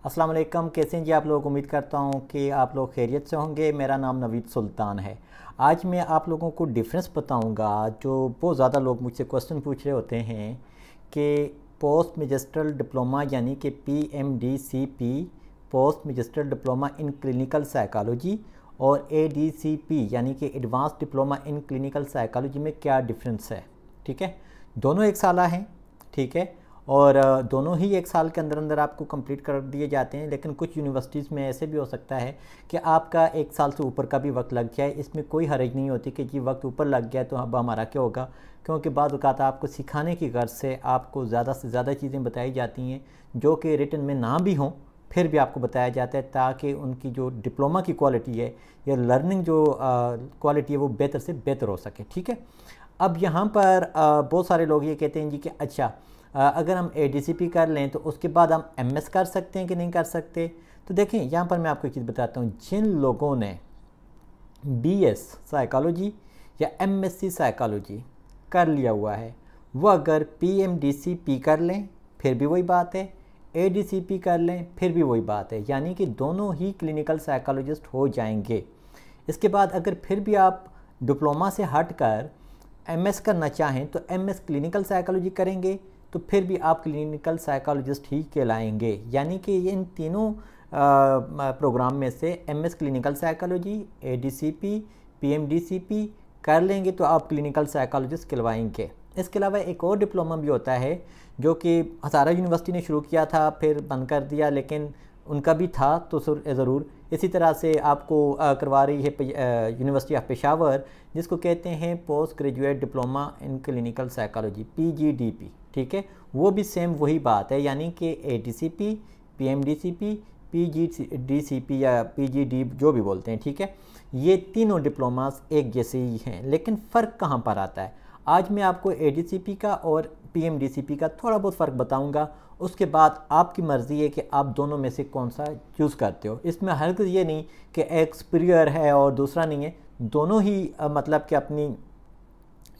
अस्सलाम वालेकुम, कैसे हैं जी आप लोग। उम्मीद करता हूँ कि आप लोग खैरियत से होंगे। मेरा नाम नवीद सुल्तान है। आज मैं आप लोगों को डिफरेंस बताऊँगा। जो बहुत ज़्यादा लोग मुझसे क्वेश्चन पूछ रहे होते हैं कि पोस्ट मैजिस्ट्रल डिप्लोमा यानी कि PMDCP post magistral diploma in clinical psychology और ADCP यानी कि advance diploma in clinical psychology में क्या डिफरेंस है। ठीक है, दोनों एक साल हैं। ठीक है, और दोनों ही एक साल के अंदर अंदर आपको कंप्लीट कर दिए जाते हैं। लेकिन कुछ यूनिवर्सिटीज़ में ऐसे भी हो सकता है कि आपका एक साल से ऊपर का भी वक्त लग जाए। इसमें कोई हर्ज नहीं होती कि जी वक्त ऊपर लग गया तो अब हमारा क्या होगा, क्योंकि बाद औक़ात आपको सिखाने की गर्ज से आपको ज़्यादा से ज़्यादा चीज़ें बताई जाती हैं जो कि रिटन में ना भी हों, फिर भी आपको बताया जाता है ताकि उनकी जो डिप्लोमा की क्वालिटी है या लर्निंग जो क्वालिटी है वो बेहतर से बेहतर हो सके। ठीक है, अब यहाँ पर बहुत सारे लोग ये कहते हैं जी कि अच्छा अगर हम ADCP कर लें तो उसके बाद हम MS कर सकते हैं कि नहीं कर सकते। तो देखें, यहाँ पर मैं आपको एक चीज़ बताता हूँ। जिन लोगों ने BS साइकोलॉजी या MSc साइकोलॉजी कर लिया हुआ है वो अगर PMDCP कर लें फिर भी वही बात है, ADCP कर लें फिर भी वही बात है, यानी कि दोनों ही क्लिनिकल साइकोलॉजिस्ट हो जाएंगे। इसके बाद अगर फिर भी आप डिप्लोमा से हट कर MS करना चाहें तो MS क्लिनिकल साइकोलॉजी करेंगे तो फिर भी आप क्लिनिकल साइकोलॉजिस्ट ही कहलाएंगे। यानी कि इन तीनों प्रोग्राम में से MS clinical psychology, ADCP, PMDCP कर लेंगे तो आप क्लिनिकल साइकोलॉजिस्ट कहलवाएंगे। इसके अलावा एक और डिप्लोमा भी होता है जो कि हज़ारा यूनिवर्सिटी ने शुरू किया था फिर बंद कर दिया, लेकिन उनका भी था तो ज़रूर। इसी तरह से आपको करवा रही है यूनिवर्सिटी ऑफ पेशावर, जिसको कहते हैं post graduate diploma in clinical psychology PGDP। ठीक है, वो भी सेम वही बात है, यानी कि ADCP, PMDCP, PGDCP या PGD जो भी बोलते हैं। ठीक है, ये तीनों डिप्लोमास एक जैसे ही हैं, लेकिन फ़र्क कहाँ पर आता है। आज मैं आपको ADCP का और PMDCP का थोड़ा बहुत फ़र्क बताऊंगा। उसके बाद आपकी मर्ज़ी है कि आप दोनों में से कौन सा चूज़ करते हो। इसमें हरगिज़ ये नहीं कि एक सुपीरियर है और दूसरा नहीं है। दोनों ही मतलब कि अपनी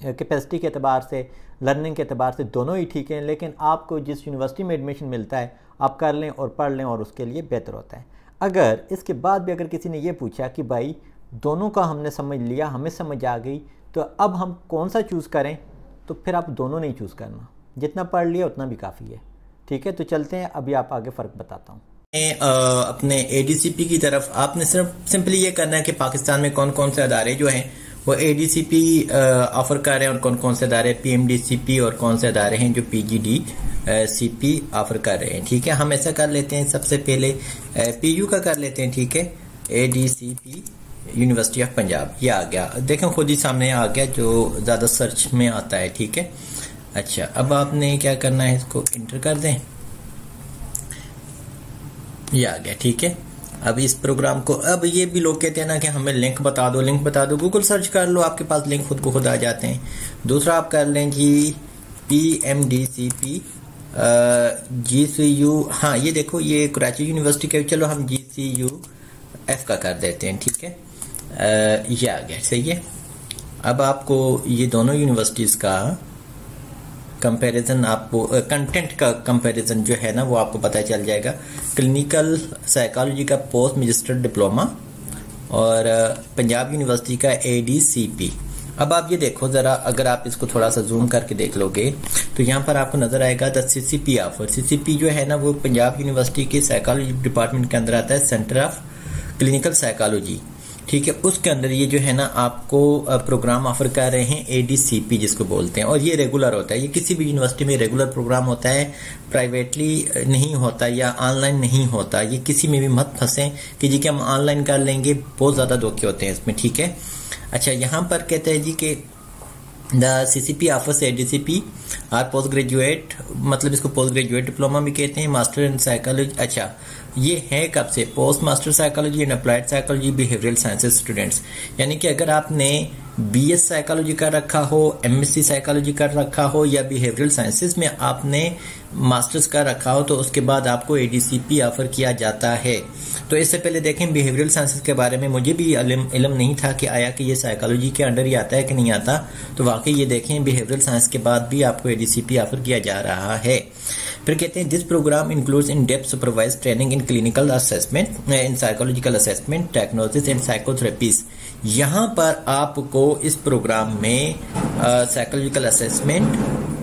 कैपेसिटी के अतबार से, लर्निंग के अतबार से दोनों ही ठीक हैं। लेकिन आपको जिस यूनिवर्सिटी में एडमिशन मिलता है आप कर लें और पढ़ लें और उसके लिए बेहतर होता है। अगर इसके बाद भी अगर किसी ने ये पूछा कि भाई दोनों का हमने समझ लिया, हमें समझ आ गई, तो अब हम कौन सा चूज़ करें, तो फिर आप दोनों नहीं चूज़ करना, जितना पढ़ लिया उतना भी काफ़ी है। ठीक है, तो चलते हैं, अभी आप आगे फ़र्क बताता हूँ। अपने ADCP की तरफ आपने सिर्फ सिंपली ये करना है कि पाकिस्तान में कौन कौन से अदारे जो हैं वो ADCP ऑफर कर रहे हैं और कौन कौन से अदारे PMDCP और कौन से अदारे हैं जो PGDCP ऑफर कर रहे हैं। ठीक है, हम ऐसा कर लेते हैं, सबसे पहले PU का कर लेते हैं। ठीक है, ADCP यूनिवर्सिटी ऑफ पंजाब, ये आ गया, देखें खुद ही सामने आ गया जो ज़्यादा सर्च में आता है। ठीक है, अच्छा अब आपने क्या करना है, इसको इंटर कर दें, ये आ गया। ठीक है, अब इस प्रोग्राम को, अब ये भी लोग कहते हैं ना कि हमें लिंक बता दो, लिंक बता दो, गूगल सर्च कर लो, आपके पास लिंक खुद को खुद आ जाते हैं। दूसरा आप कर लें जी PMDCP GCU, हाँ ये देखो ये कराची यूनिवर्सिटी के, चलो हम GCUF का कर देते हैं। ठीक है, ये आ गया, सही है। अब आपको ये दोनों यूनिवर्सिटीज़ का कंपैरिजन, आपको कंटेंट का कंपैरिजन जो है ना वो आपको पता चल जाएगा। क्लिनिकल साइकोलॉजी का पोस्ट मैजिस्ट्रेट डिप्लोमा और पंजाब यूनिवर्सिटी का ADCP। अब आप ये देखो ज़रा, अगर आप इसको थोड़ा सा जूम करके देख लोगे तो यहाँ पर आपको नजर आएगा द CCP ऑफर। CCP जो है ना वो पंजाब यूनिवर्सिटी के साइकोलॉजी डिपार्टमेंट के अंदर आता है, सेंटर ऑफ क्लिनिकल साइकोलॉजी। ठीक है, उसके अंदर ये जो है ना आपको प्रोग्राम ऑफर कर रहे हैं ADCP जिसको बोलते हैं, और ये रेगुलर होता है। ये किसी भी यूनिवर्सिटी में रेगुलर प्रोग्राम होता है, प्राइवेटली नहीं होता या ऑनलाइन नहीं होता। ये किसी में भी मत फंसें कि जी कि हम ऑनलाइन कर लेंगे, बहुत ज़्यादा धोखे होते हैं इसमें। ठीक है, अच्छा यहाँ पर कहते हैं जी कि the CCP offers ADCP R post graduate, मतलब इसको पोस्ट ग्रेजुएट डिप्लोमा भी कहते हैं, मास्टर इन साइकोलॉजी। अच्छा ये है कब से, post master psychology and applied psychology behavioural sciences students. यानी कि अगर आपने BS साइकोलॉजी कर रखा हो, MSc साइकोलॉजी कर रखा हो या बिहेवियरल साइंसेज में आपने मास्टर्स कर रखा हो तो उसके बाद आपको ADCP ऑफर किया जाता है। तो इससे पहले देखें बिहेवियरल साइंसेज के बारे में मुझे भी इल्म नहीं था कि आया कि ये साइकोलॉजी के अंडर ही आता है कि नहीं आता। तो वाकई ये देखें बिहेवियरल साइंस के बाद भी आपको ADCP ऑफर किया जा रहा है। फिर कहते हैं this programme includes in depth supervise training in clinical assessment, in psychological assessment, diagnosis and psychotherapies. यहाँ पर आपको इस प्रोग्राम में साइकोलॉजिकल असेसमेंट,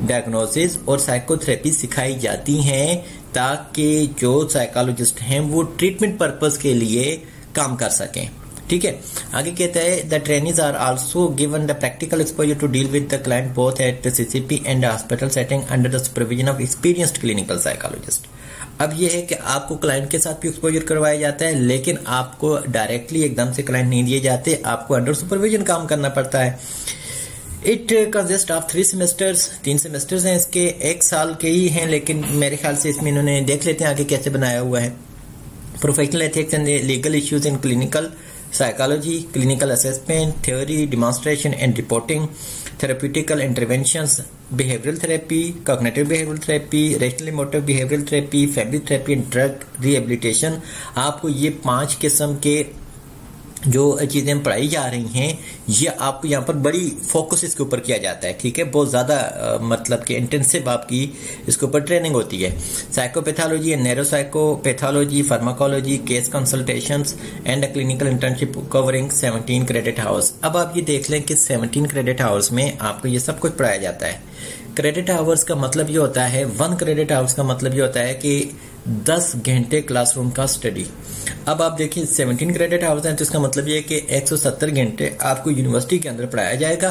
डायग्नोसिस और साइकोथेरेपी सिखाई जाती हैं ताकि जो साइकोलॉजिस्ट हैं वो ट्रीटमेंट पर्पस के लिए काम कर सकें। ठीक है, आगे कहता है the trainees are also given the practical exposure to deal with the client both at CCP and hospital setting under the supervision of experienced clinical psychologist. अब यह है कि आपको क्लाइंट के साथ भी एक्सपोजर करवाया जाता है, लेकिन आपको डायरेक्टली एकदम से क्लाइंट नहीं दिए जाते, आपको अंडर सुपरविजन काम करना पड़ता है। It consist of 3 semesters, 3 semesters हैं इसके, 1 साल के ही हैं, लेकिन मेरे ख्याल से इसमें इन्होंने देख लेते हैं आगे कैसे बनाया हुआ है। Professional ethics and legal issues in clinical psychology, clinical assessment, theory, demonstration and reporting, therapeutical interventions, behavioral therapy, cognitive behavioral therapy, rational emotive behavioral therapy, family therapy and drug rehabilitation। आपको ये 5 किस्म के जो चीजें पढ़ाई जा रही हैं, ये आपको यहाँ पर बड़ी फोकस इसके ऊपर किया जाता है। ठीक है, बहुत ज्यादा मतलब कि इंटेंसिव आपकी इसके ऊपर ट्रेनिंग होती है। Psychopathology and neuropsychopathology, pharmacology, case consultations and clinical internship covering 17 credit hours. अब आप ये देख लें कि 17 क्रेडिट आवर्स में आपको ये सब कुछ पढ़ाया जाता है। क्रेडिट आवर्स का मतलब ये होता है, 1 क्रेडिट आवर्स का मतलब ये होता है कि 10 घंटे क्लासरूम का स्टडी। अब आप देखिए 17 क्रेडिट आवर्स हैं, तो इसका मतलब ये है कि 170 घंटे आपको यूनिवर्सिटी के अंदर पढ़ाया जाएगा।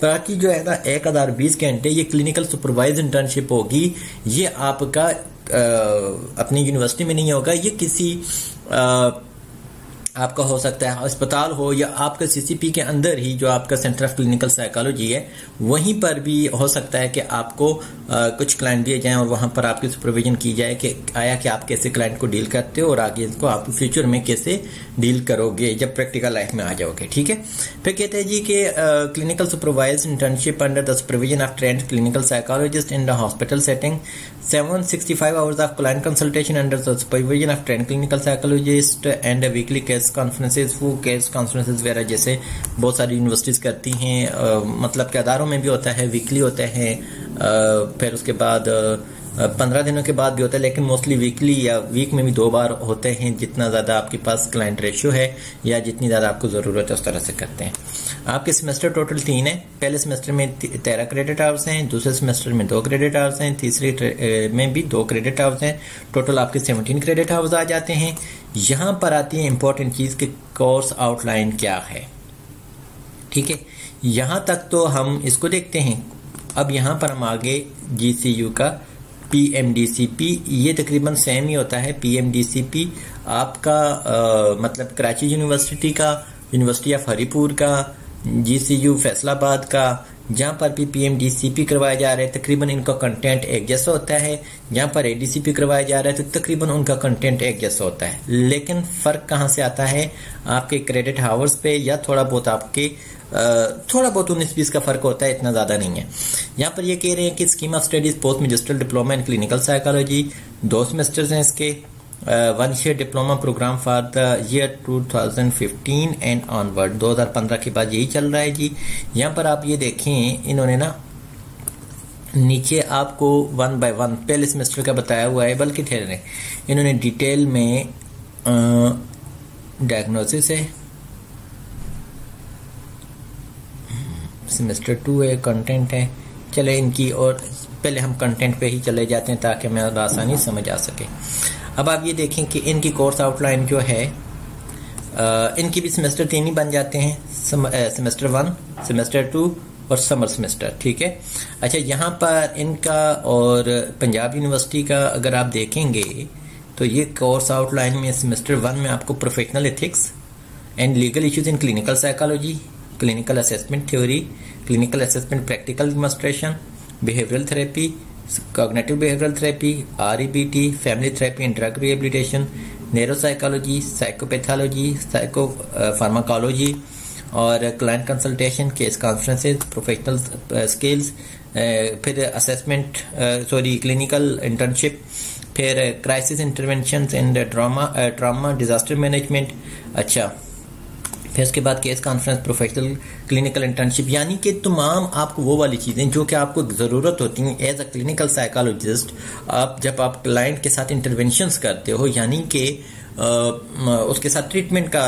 बाकी जो है ना 1020 घंटे ये क्लिनिकल सुपरवाइज इंटर्नशिप होगी। ये आपका अपनी यूनिवर्सिटी में नहीं होगा, ये किसी आपका हो सकता है अस्पताल हो या आपका सीसीपी के अंदर ही जो आपका सेंटर ऑफ क्लिनिकल साइकोलॉजी है वहीं पर भी हो सकता है कि आपको कुछ क्लाइंट दिए जाएं और वहां पर आपकी सुपरविजन की जाए कि आया कि आप कैसे क्लाइंट को डील करते हो और आगे इसको आप फ्यूचर में कैसे डील करोगे जब प्रैक्टिकल लाइफ में आ जाओगे। ठीक है, फिर कहते हैं जी कि clinical supervise internship under the supervision of trend clinical psychologist in the hospital setting, 765 hours of client consultation under the supervision of trained clinical psychologist and weekly case conferences। वो case conferences वगैरह जैसे बहुत सारी universities करती हैं, मतलब के अदारों में भी होता है, वीकली होते हैं, फिर उसके बाद 15 दिनों के बाद भी होता है, लेकिन मोस्टली वीकली या वीक में भी 2 बार होते हैं। जितना ज्यादा आपके पास क्लाइंट रेशियो है या जितनी ज्यादा आपको जरूरत है उस तरह से करते हैं। आपके सेमेस्टर टोटल 3 है। पहले सेमेस्टर में 13 क्रेडिट आवर्स हैं, दूसरे सेमेस्टर में 2 क्रेडिट आवर्स हैं, तीसरे में भी 2 क्रेडिट आवर्स हैं। टोटल आपके 17 क्रेडिट आवर्स आ जाते हैं। यहां पर आती है इंपॉर्टेंट चीज कि कोर्स आउटलाइन क्या है। ठीक है, यहां तक तो हम इसको देखते हैं। अब यहां पर हम आगे GCU का PMDCP, ये तकरीबन सेम ही होता है। PMDCP आपका मतलब कराची यूनिवर्सिटी का, यूनिवर्सिटी ऑफ हरीपुर का, GCU फैसलाबाद का, जहां पर भी PMDCP करवाया जा रहा है तकरीबन इनका कंटेंट एक जैसा होता है। जहां पर ADCP करवाया जा रहा है तो तकरीबन उनका कंटेंट एक जैसा होता है, लेकिन फर्क कहां से आता है? आपके क्रेडिट हावर्स पे या थोड़ा बहुत आपके थोड़ा बहुत 19-20 का फर्क होता है, इतना ज्यादा नहीं है। यहाँ पर ये कह रहे हैं कि scheme of studies post magistral diploma in clinical psychology, 2 semesters हैं इसके, 1 year diploma programme for the year 2015 and onward. 2015 के बाद यही चल रहा है जी। यहाँ पर आप ये देखें, इन्होंने ना नीचे आपको 1 by 1 पहले सेमेस्टर का बताया हुआ है, बल्कि ठहरे इन्होंने डिटेल में डायग्नोसिस है, सेमेस्टर 2 है, कंटेंट है। चले इनकी और पहले हम कंटेंट पे ही चले जाते हैं ताकि हमें आसानी समझ आ सके। अब आप ये देखें कि इनकी कोर्स आउटलाइन जो है, इनकी भी सेमेस्टर 3 ही बन जाते हैं, सेमेस्टर 1, सेमेस्टर 2 और समर सेमेस्टर। ठीक है, अच्छा यहाँ पर इनका और पंजाब यूनिवर्सिटी का अगर आप देखेंगे तो ये कोर्स आउटलाइन में सेमेस्टर 1 में आपको professional ethics and legal issues in clinical psychology, clinical assessment theory, clinical assessment practical demonstration, behavioural therapy, cognitive behavioural therapy, REBT, family therapy and drug rehabilitation, neuropsychology, psychopathology, psycho pharmacology और client consultation, case conferences, professional skills, फिर assessment clinical internship, फिर crisis intervention and trauma disaster management. अच्छा, फिर उसके बाद case conference, professional clinical internship, यानी कि तमाम आपको वो वाली चीज़ें जो कि आपको ज़रूरत होती हैं एज अ क्लिनिकल साइकोलॉजिस्ट। आप जब आप क्लाइंट के साथ इंटरवेंशंस करते हो, यानी कि उसके साथ ट्रीटमेंट का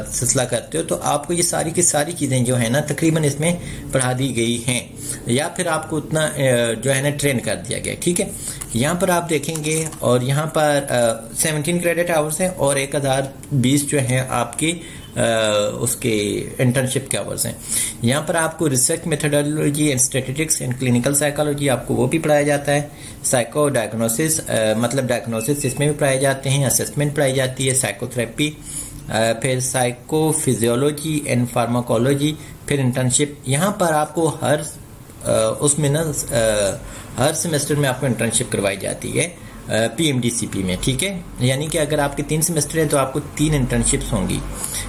सिलसिला करते हो, तो आपको ये सारी की सारी चीज़ें जो है ना तकरीबन इसमें पढ़ा दी गई हैं, या फिर आपको उतना जो है ना ट्रेन कर दिया गया। ठीक है, यहाँ पर आप देखेंगे और यहाँ पर 17 क्रेडिट आवर्स हैं और 1020 जो है आपकी उसके इंटर्नशिप के आवर्स हैं। यहाँ पर आपको research methodology and statistics and clinical psychology आपको वो भी पढ़ाया जाता है। साइको डायग्नोसिस मतलब डायग्नोसिस इसमें भी पढ़ाए जाते हैं, असेसमेंट पढ़ाई जाती है, साइकोथेरेपी, फिर साइको फिजियोलॉजी एंड फार्माकोलॉजी, फिर इंटर्नशिप। यहाँ पर आपको उसमें ना हर सेमेस्टर में आपको इंटर्नशिप करवाई जाती है PMDCP में। ठीक है, यानी कि अगर आपके 3 सेमेस्टर हैं तो आपको 3 इंटर्नशिप्स होंगी।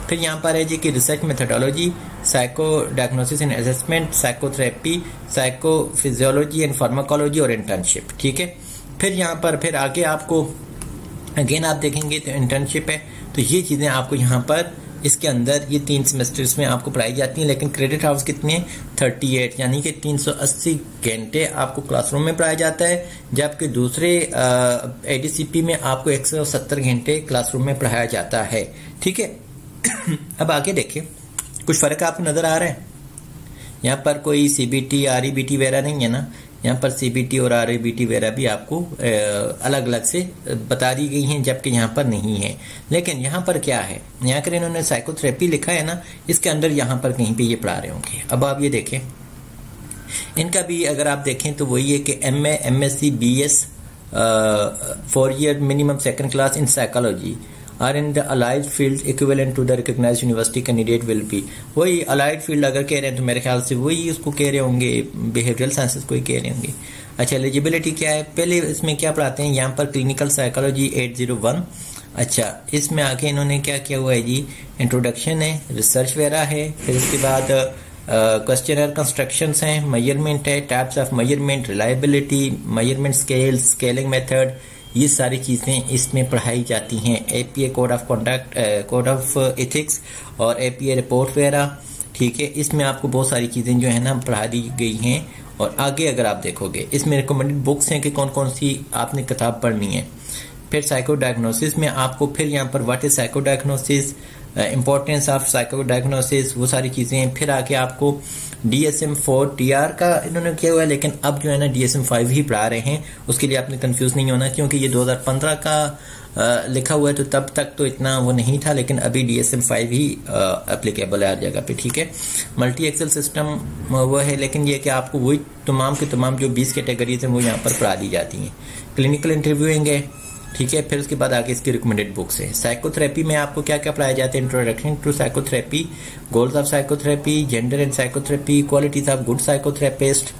फिर यहाँ पर है जी कि research methodology, psycho diagnosis and assessment, psychotherapy, psycho physiology and pharmacology और इंटर्नशिप। ठीक है, फिर यहाँ पर फिर आगे आपको अगेन आप देखेंगे तो इंटर्नशिप है, तो ये चीज़ें आपको यहाँ पर इसके अंदर ये 3 सेमेस्टर्स में आपको पढ़ाई जाती हैं। लेकिन क्रेडिट आवर्स कितने हैं? 38, यानी कि 380 घंटे आपको क्लासरूम में पढ़ाया जाता है, जबकि दूसरे ADCP में आपको 170 घंटे क्लासरूम में पढ़ाया जाता है। ठीक है, अब आगे देखिए, कुछ फ़र्क आपको नज़र आ रहा है? यहाँ पर कोई CBT REBT वगैरह नहीं है ना, यहाँ पर CBT और REBT वगैरह भी आपको अलग अलग से बता दी गई हैं, जबकि यहाँ पर नहीं है। लेकिन यहाँ पर क्या है, यहाँ कर इन्होंने साइकोथेरेपी लिखा है ना, इसके अंदर यहाँ पर कहीं पे ये पढ़ा रहे होंगे। अब आप ये देखें, इनका भी अगर आप देखें तो वही है कि MA MSc BS 4 year minimum second class in psychology are in the allied field equivalent to the recognized university candidate will be। वही allied field अगर कह रहे हैं तो मेरे ख्याल से वही उसको कह रहे होंगे, behavioral sciences को ही कह रहे होंगे। अच्छा, एलिजिबिलिटी क्या है? पहले इसमें क्या पढ़ाते हैं? यहाँ पर क्लिनिकल साइकोलॉजी 801। अच्छा, इसमें आके इन्होंने क्या किया हुआ है जी, इंट्रोडक्शन है, रिसर्च वगैरह है, फिर उसके बाद क्वेश्चनर कंस्ट्रक्शंस हैं, मेजरमेंट है, types of measurement, reliability, measurement scale, scaling method, ये सारी चीज़ें इसमें पढ़ाई जाती हैं। APA code of conduct, code of ethics और APA रिपोर्ट वगैरह। ठीक है, इसमें आपको बहुत सारी चीज़ें जो है ना पढ़ा दी गई हैं। और आगे अगर आप देखोगे इसमें रिकमेंडेड बुक्स हैं कि कौन कौन सी आपने किताब पढ़नी है। फिर साइको डायग्नोसिस में आपको फिर यहाँ पर what is psycho diagnosis, importance of psycho diagnosis, वो सारी चीज़ें। फिर आके आपको DSM-4 TR का इन्होंने किया हुआ है, लेकिन अब जो है ना DSM-5 ही पढ़ा रहे हैं। उसके लिए आपने कंफ्यूज नहीं होना, क्योंकि ये 2015 का लिखा हुआ है, तो तब तक तो इतना वो नहीं था, लेकिन अभी DSM-5 ही एप्लीकेबल है हर जगह पे। ठीक है, मल्टी एक्सेल सिस्टम वो है, लेकिन ये कि आपको वही तमाम के तमाम जो 20 कैटेगरीज हैं वो यहाँ पर पढ़ा दी जाती हैं। क्लिनिकल इंटरव्यूइंग है, ठीक है, फिर उसके बाद आगे इसकी रिकमेंडेड बुक्स है। साइकोथेरेपी में आपको क्या क्या पढ़ाया जाता है? Introduction to psychotherapy, goals of psychotherapy, gender and psychotherapy, qualities of good psychotherapist,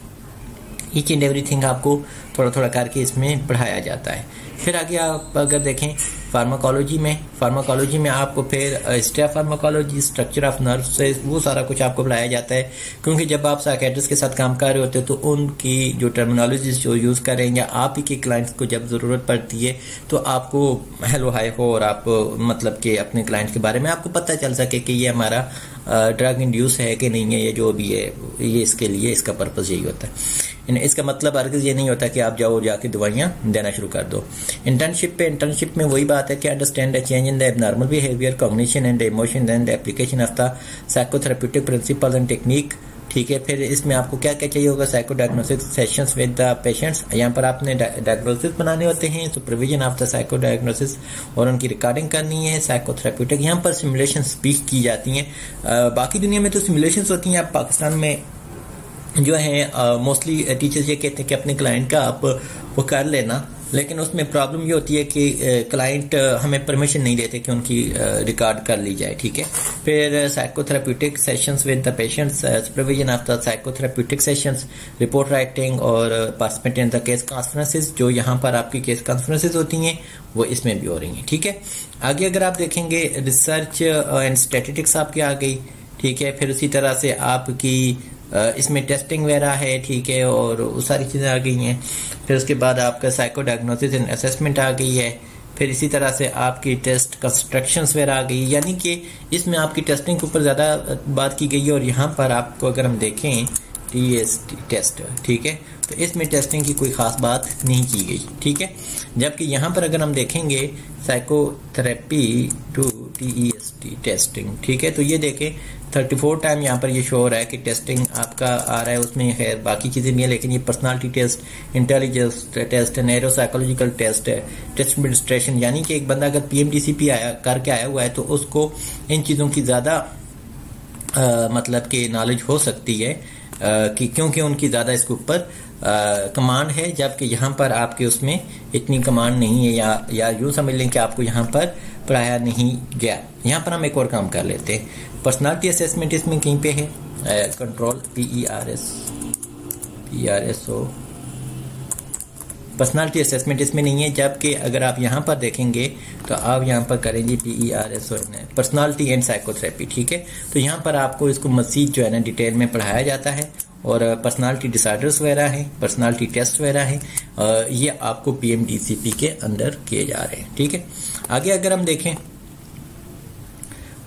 each and everything आपको थोड़ा थोड़ा करके इसमें पढ़ाया जाता है। फिर आगे आप अगर देखें फार्माकोलॉजी में आपको फिर history of pharmacology, structure of nerves से वो सारा कुछ आपको पढ़ाया जाता है, क्योंकि जब आप साइकेट्रिस्ट के साथ काम कर रहे होते हो तो उनकी जो टर्मिनोलॉजी जो यूज़ कर रहे हैं, या आप ही के क्लाइंट्स को जब ज़रूरत पड़ती है तो आपको हेलो हाय हो, और आप मतलब कि अपने क्लाइंट्स के बारे में आपको पता चल सके कि ये हमारा ड्रग इंड्यूस है कि नहीं है, ये जो भी है ये इसके लिए इसका पर्पज़ यही होता है। इसका मतलब हरगिज़ ये नहीं होता कि आप जाओ जाके दवाइयाँ देना शुरू कर दो। इंटर्नशिप में वही बात है कि understand the change in the abnormal behaviour, cognition and emotion and the application of the psychotherapeutic principles and technique. ठीक है, फिर इसमें आपको क्या क्या चाहिए होगा? Psycho diagnosis sessions with the patients, यहाँ पर आपने डायग्नोसिस बनाने होते हैं, supervision of the psycho diagnosis और उनकी रिकॉर्डिंग करनी है। साइकोथेरेप्यूटिक, यहाँ पर सिमुलेशन भी की जाती हैं। बाकी दुनिया में तो सिमुलेशंस होती हैं, आप पाकिस्तान में जो है मोस्टली टीचर्स ये कहते हैं कि अपने क्लाइंट का आप वो कर लेना, लेकिन उसमें प्रॉब्लम ये होती है कि क्लाइंट हमें परमिशन नहीं देते कि उनकी रिकॉर्ड कर ली जाए। ठीक है, फिर psychotherapeutic sessions with the patients, supervision of the psychotherapeutic sessions, report writing और participate in the case conferences, जो यहाँ पर आपकी केस कॉन्फ्रेंसेस होती हैं वो इसमें भी हो रही हैं। ठीक है, आगे अगर आप देखेंगे रिसर्च एंड स्टैटिस्टिक्स आपकी आ गई। ठीक है, फिर उसी तरह से आपकी इसमें टेस्टिंग वगैरह है। ठीक है, और वो सारी चीज़ें आ गई हैं। फिर उसके बाद आपका साइको डायग्नोसिस एंड असेसमेंट आ गई है। फिर इसी तरह से आपकी टेस्ट कंस्ट्रक्शंस वगैरह आ गई, यानी कि इसमें आपकी टेस्टिंग के ऊपर ज़्यादा बात की गई है। और यहाँ पर आपको अगर हम देखें TST टेस्ट, ठीक है, तो इसमें टेस्टिंग की कोई ख़ास बात नहीं की गई, ठीक है। जबकि यहाँ पर अगर हम देखेंगे साइकोथेरेपी टू TEST टेस्टिंग, ठीक है, तो ये देखें 34 टाइम यहाँ पर ये शो हो रहा है कि टेस्टिंग आपका आ रहा है, उसमें खैर बाकी चीज़ें नहीं है, लेकिन ये personality test, intelligence test, neuro psychological test है, टेस्ट एडमिनिस्ट्रेशन, यानी कि एक बंदा अगर PMDCP करके आया हुआ है तो उसको इन चीज़ों की ज़्यादा मतलब कि नॉलेज हो सकती है कि क्योंकि उनकी ज़्यादा इसके ऊपर कमांड है, जबकि यहाँ पर आपके उसमें इतनी कमांड नहीं है, या यूँ समझ लें कि आपको यहाँ पर पढ़ाया नहीं गया। यहाँ पर हम एक और काम कर लेते हैं, पर्सनालिटी असेसमेंट इसमें कहीं पे है, कंट्रोल PERSO, पर्सनालिटी असेसमेंट इसमें नहीं है। जबकि अगर आप यहाँ पर देखेंगे तो आप यहाँ पर करेंगे PERSO पर्सनालिटी एंड साइकोथेरेपी, ठीक है, तो यहाँ पर आपको इसको मज़ीद जो है ना डिटेल में पढ़ाया जाता है, और पर्सनालिटी डिसऑर्डर्स वगैरह हैं, पर्सनालिटी टेस्ट वगैरह हैं, ये आपको PMDCP के अंदर किए जा रहे हैं, ठीक है। आगे अगर हम देखें,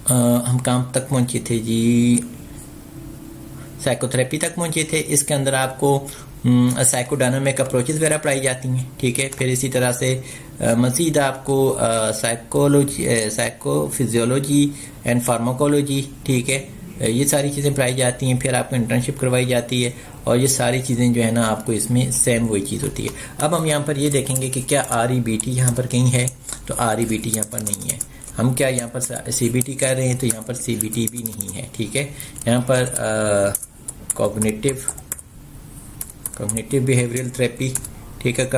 हम काम तक पहुंचे थे जी, साइकोथेरेपी तक पहुंचे थे। इसके अंदर आपको साइकोडायनामिक अप्रोचेस वगैरह पढ़ाई जाती हैं, ठीक है। फिर इसी तरह से मज़ीद आपको साइकोफिजियोलॉजी एंड फार्माकोलॉजी, ठीक है, ये सारी चीज़ें पढ़ाई जाती हैं। फिर आपको इंटर्नशिप करवाई जाती है, और ये सारी चीज़ें जो है ना आपको इसमें सेम वही चीज़ होती है। अब हम यहाँ पर ये देखेंगे कि क्या REBT यहाँ पर कहीं है, तो REBT यहाँ पर नहीं है। हम क्या यहाँ पर CBT कर रहे हैं, तो यहाँ पर CBT भी नहीं है, ठीक है। यहाँ पर कॉग्निटिव बिहेवियरल थेरेपी, ठीक है,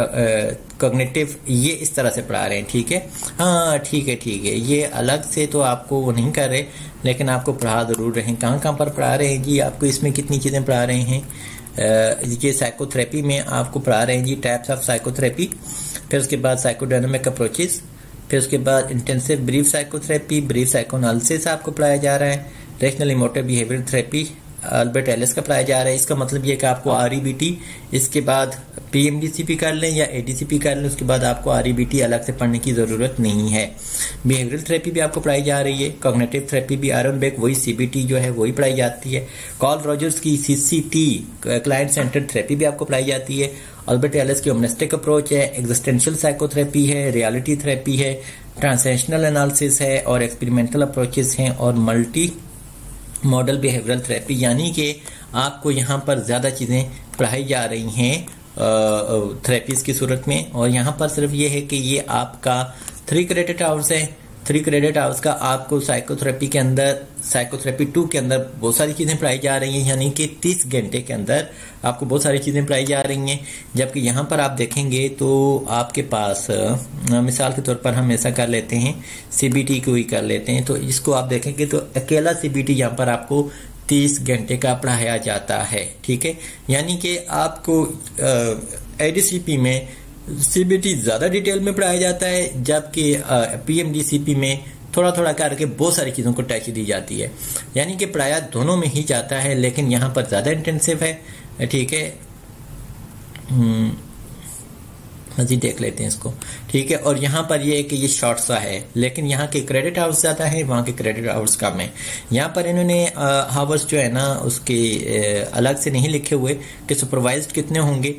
कॉग्निटिव ये इस तरह से पढ़ा रहे हैं, ठीक है। हाँ ठीक है, ये अलग से तो आपको वो नहीं कर रहे, लेकिन आपको पढ़ा ज़रूर रहे हैं। कहाँ पर पढ़ा रहे हैं जी, आपको इसमें कितनी चीज़ें पढ़ा रहे हैं, ये साइकोथेरेपी में आपको पढ़ा रहे हैं जी टाइप्स ऑफ साइकोथेरेपी, फिर उसके बाद साइकोडायनामिक अप्रोचेस, फिर उसके बाद intensive brief psychotherapy, brief psychoanalysis आपको पढ़ाया जा रहा है, rational emotive behaviour therapy Albert Ellis का पढ़ाया जा रहा है। इसका मतलब ये कि आपको REBT इसके बाद PMDCP कर लें या ADCP कर लें, उसके बाद आपको REBT अलग से पढ़ने की ज़रूरत नहीं है। बिहेवियरल थेरेपी भी आपको पढ़ाई जा रही है, कॉग्निटिव थेरेपी भी आयरन बेक वही CBT जो है वही पढ़ाई जाती है, कॉल रॉजर्स की CCT क्लाइंट सेंटर्ड थेरेपी भी आपको पढ़ाई जाती है, अल्बर्ट एलिस की होमनेस्टिक अप्रोच है, एग्जिस्टेंशियल साइकोथेरेपी है, रियलिटी थेरेपी है, ट्रांसलेशनल एनालिसिस है, और एक्सपेरिमेंटल अप्रोचेस हैं, और मल्टी मॉडल बिहेवियरल थेरेपी, यानी कि आपको यहाँ पर ज़्यादा चीज़ें पढ़ाई जा रही हैं थेरेपीज़ की सूरत में। और यहाँ पर सिर्फ ये है कि ये आपका 3 क्रेडिट आवर्स है, 3 क्रेडिट आवर्स का आपको साइकोथेरेपी के अंदर, साइकोथेरेपी 2 के अंदर बहुत सारी चीज़ें पढ़ाई जा रही हैं, यानी कि 30 घंटे के अंदर आपको बहुत सारी चीज़ें पढ़ाई जा रही हैं। जबकि यहाँ पर आप देखेंगे तो आपके पास मिसाल के तौर पर हम ऐसा कर लेते हैं, CBT को ही कर लेते हैं, तो इसको आप देखेंगे तो अकेला CBT यहाँ पर आपको 30 घंटे का पढ़ाया जाता है, ठीक है। यानी कि आपको ADCP में CBT ज़्यादा डिटेल में पढ़ाया जाता है, जबकि PMDCP में थोड़ा थोड़ा करके बहुत सारी चीज़ों को टच दी जाती है, यानी कि पढ़ाया दोनों में ही जाता है, लेकिन यहाँ पर ज़्यादा इंटेंसिव है, ठीक है। मज़ीद देख लेते हैं इसको, ठीक है। और यहाँ पर ये है कि ये शॉर्ट सा है, लेकिन यहाँ के क्रेडिट आवर्स ज़्यादा है, वहाँ के क्रेडिट आवर्स कम है। यहाँ पर इन्होंने आवर्स जो है ना उसके अलग से नहीं लिखे हुए कि सुपरवाइज्ड कितने होंगे,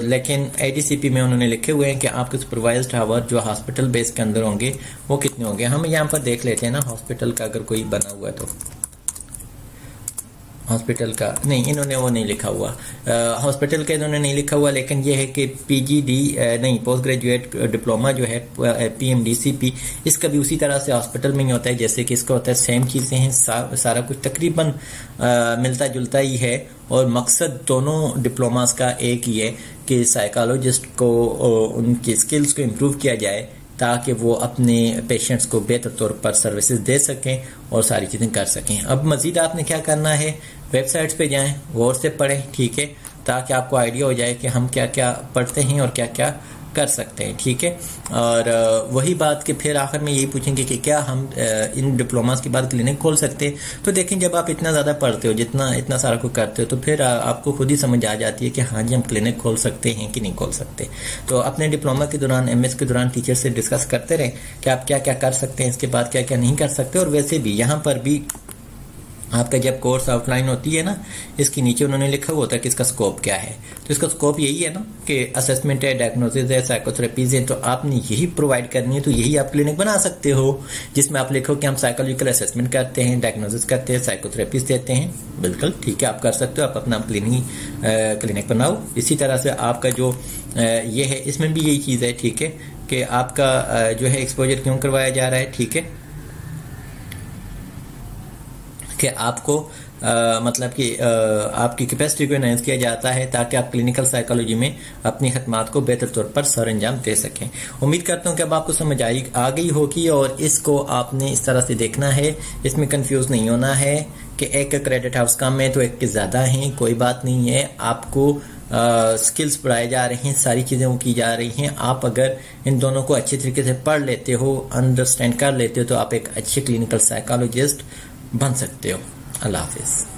लेकिन ADCP में उन्होंने लिखे हुए हैं कि आपके सुपरवाइज्ड आवर जो हॉस्पिटल बेस के अंदर होंगे वो कितने होंगे। हम यहाँ पर देख लेते हैं ना, हॉस्पिटल का अगर कोई बना हुआ है तो हॉस्पिटल का नहीं, इन्होंने वो नहीं लिखा हुआ, हॉस्पिटल का इन्होंने नहीं लिखा हुआ, लेकिन ये है कि PGD नहीं, पोस्ट ग्रेजुएट डिप्लोमा जो है PMDCP, इसका भी उसी तरह से हॉस्पिटल में ही होता है जैसे कि इसका होता है। सेम चीज़ें हैं, सारा कुछ तकरीबन मिलता जुलता ही है, और मकसद दोनों डिप्लोमास का एक ही है कि साइकोलॉजिस्ट को उनकी स्किल्स को इम्प्रूव किया जाए, ताकि वो अपने पेशेंट्स को बेहतर तौर पर सर्विसेज दे सकें और सारी चीज़ें कर सकें। अब मज़ीद आपने क्या करना है, वेबसाइट्स पे जाएं, गौर से पढ़ें, ठीक है, ताकि आपको आइडिया हो जाए कि हम क्या क्या पढ़ते हैं और क्या क्या कर सकते हैं, ठीक है। और वही बात कि फिर आखिर में यही पूछेंगे कि क्या हम इन डिप्लोमास के बाद क्लिनिक खोल सकते हैं। तो देखें, जब आप इतना ज़्यादा पढ़ते हो, जितना इतना सारा कुछ करते हो, तो फिर आपको खुद ही समझ आ जाती है कि हाँ जी हम क्लिनिक खोल सकते हैं कि नहीं खोल सकते। तो अपने डिप्लोमा के दौरान, MS के दौरान टीचर से डिस्कस करते रहें कि आप क्या क्या कर सकते हैं, इसके बाद क्या क्या नहीं कर सकते। और वैसे भी यहाँ पर भी आपका जब कोर्स आउटलाइन होती है ना, इसके नीचे उन्होंने लिखा हुआ होता है कि इसका स्कोप क्या है। तो इसका स्कोप यही है ना कि असेसमेंट है, डायग्नोसिस है, साइकोथेरेपीज है। तो आपने यही प्रोवाइड करनी है, तो यही आप क्लिनिक बना सकते हो जिसमें आप लिखो कि हम साइकोलॉजिकल असेसमेंट करते हैं, डायग्नोसिस करते हैं, साइकोथेरेपीज देते हैं। बिल्कुल ठीक है, आप कर सकते हो, आप अपना क्लिनिक बनाओ। इसी तरह से आपका जो ये है, इसमें भी यही चीज़ है, ठीक है, कि आपका जो है एक्सपोजर क्यों करवाया जा रहा है, ठीक है, कि आपको मतलब कि आपकी कैपेसिटी को एनहांस किया जाता है ताकि आप क्लिनिकल साइकोलॉजी में अपनी खदमात को बेहतर तौर पर सर अंजाम दे सकें। उम्मीद करता हूं कि अब आपको समझ आ गई होगी और इसको आपने इस तरह से देखना है, इसमें कंफ्यूज नहीं होना है कि एक क्रेडिट हाउस कम है तो एक के ज़्यादा हैं। कोई बात नहीं है, आपको स्किल्स पढ़ाए जा रहे हैं, सारी चीज़ें वो की जा रही हैं। आप अगर इन दोनों को अच्छे तरीके से पढ़ लेते हो, अंडरस्टैंड कर लेते हो, तो आप एक अच्छे क्लिनिकल साइकोलॉजिस्ट बन सकते हो। अल्लाह हाफिज़।